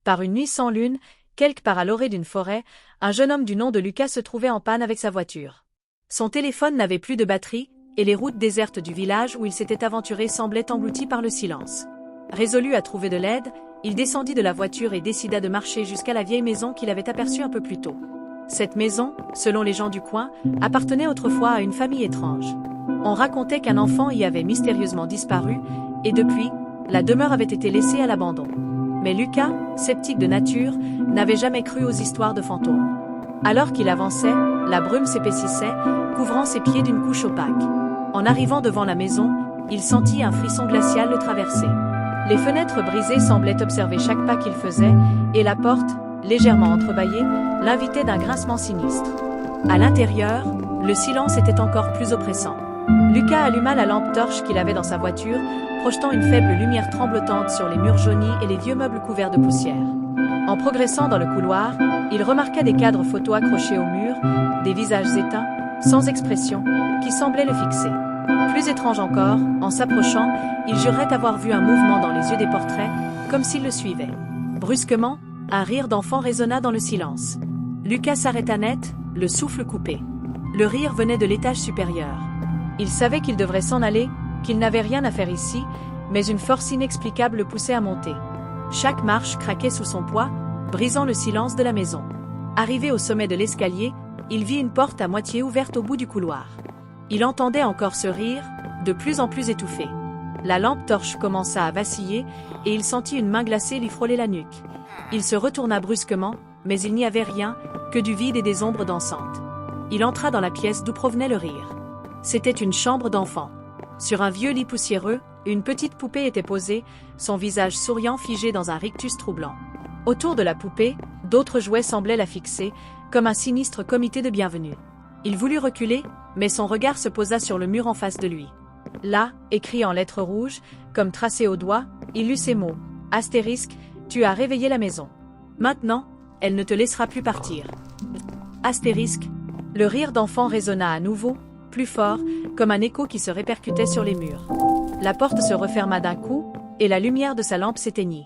Par une nuit sans lune, quelque part à l'orée d'une forêt, un jeune homme du nom de Lucas se trouvait en panne avec sa voiture. Son téléphone n'avait plus de batterie, et les routes désertes du village où il s'était aventuré semblaient englouties par le silence. Résolu à trouver de l'aide, il descendit de la voiture et décida de marcher jusqu'à la vieille maison qu'il avait aperçue un peu plus tôt. Cette maison, selon les gens du coin, appartenait autrefois à une famille étrange. On racontait qu'un enfant y avait mystérieusement disparu, et depuis, la demeure avait été laissée à l'abandon. Mais Lucas, sceptique de nature, n'avait jamais cru aux histoires de fantômes. Alors qu'il avançait, la brume s'épaississait, couvrant ses pieds d'une couche opaque. En arrivant devant la maison, il sentit un frisson glacial le traverser. Les fenêtres brisées semblaient observer chaque pas qu'il faisait, et la porte, légèrement entrebâillée, l'invitait d'un grincement sinistre. À l'intérieur, le silence était encore plus oppressant. Lucas alluma la lampe torche qu'il avait dans sa voiture, projetant une faible lumière tremblotante sur les murs jaunis et les vieux meubles couverts de poussière. En progressant dans le couloir, il remarqua des cadres photos accrochés au mur, des visages éteints, sans expression, qui semblaient le fixer. Plus étrange encore, en s'approchant, il jurait avoir vu un mouvement dans les yeux des portraits, comme s'il le suivait. Brusquement, un rire d'enfant résonna dans le silence. Lucas s'arrêta net, le souffle coupé. Le rire venait de l'étage supérieur. Il savait qu'il devrait s'en aller, qu'il n'avait rien à faire ici, mais une force inexplicable le poussait à monter. Chaque marche craquait sous son poids, brisant le silence de la maison. Arrivé au sommet de l'escalier, il vit une porte à moitié ouverte au bout du couloir. Il entendait encore ce rire, de plus en plus étouffé. La lampe torche commença à vaciller, et il sentit une main glacée lui frôler la nuque. Il se retourna brusquement, mais il n'y avait rien, que du vide et des ombres dansantes. Il entra dans la pièce d'où provenait le rire. C'était une chambre d'enfant. Sur un vieux lit poussiéreux, une petite poupée était posée, son visage souriant figé dans un rictus troublant. Autour de la poupée, d'autres jouets semblaient la fixer, comme un sinistre comité de bienvenue. Il voulut reculer, mais son regard se posa sur le mur en face de lui. Là, écrit en lettres rouges, comme tracé au doigt, il lut ces mots. Astérisque, tu as réveillé la maison. Maintenant, elle ne te laissera plus partir. Astérisque, le rire d'enfant résonna à nouveau, plus fort, comme un écho qui se répercutait sur les murs. La porte se referma d'un coup, et la lumière de sa lampe s'éteignit.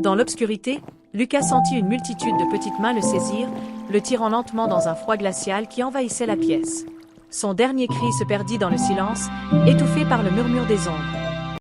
Dans l'obscurité, Lucas sentit une multitude de petites mains le saisir, le tirant lentement dans un froid glacial qui envahissait la pièce. Son dernier cri se perdit dans le silence, étouffé par le murmure des ombres.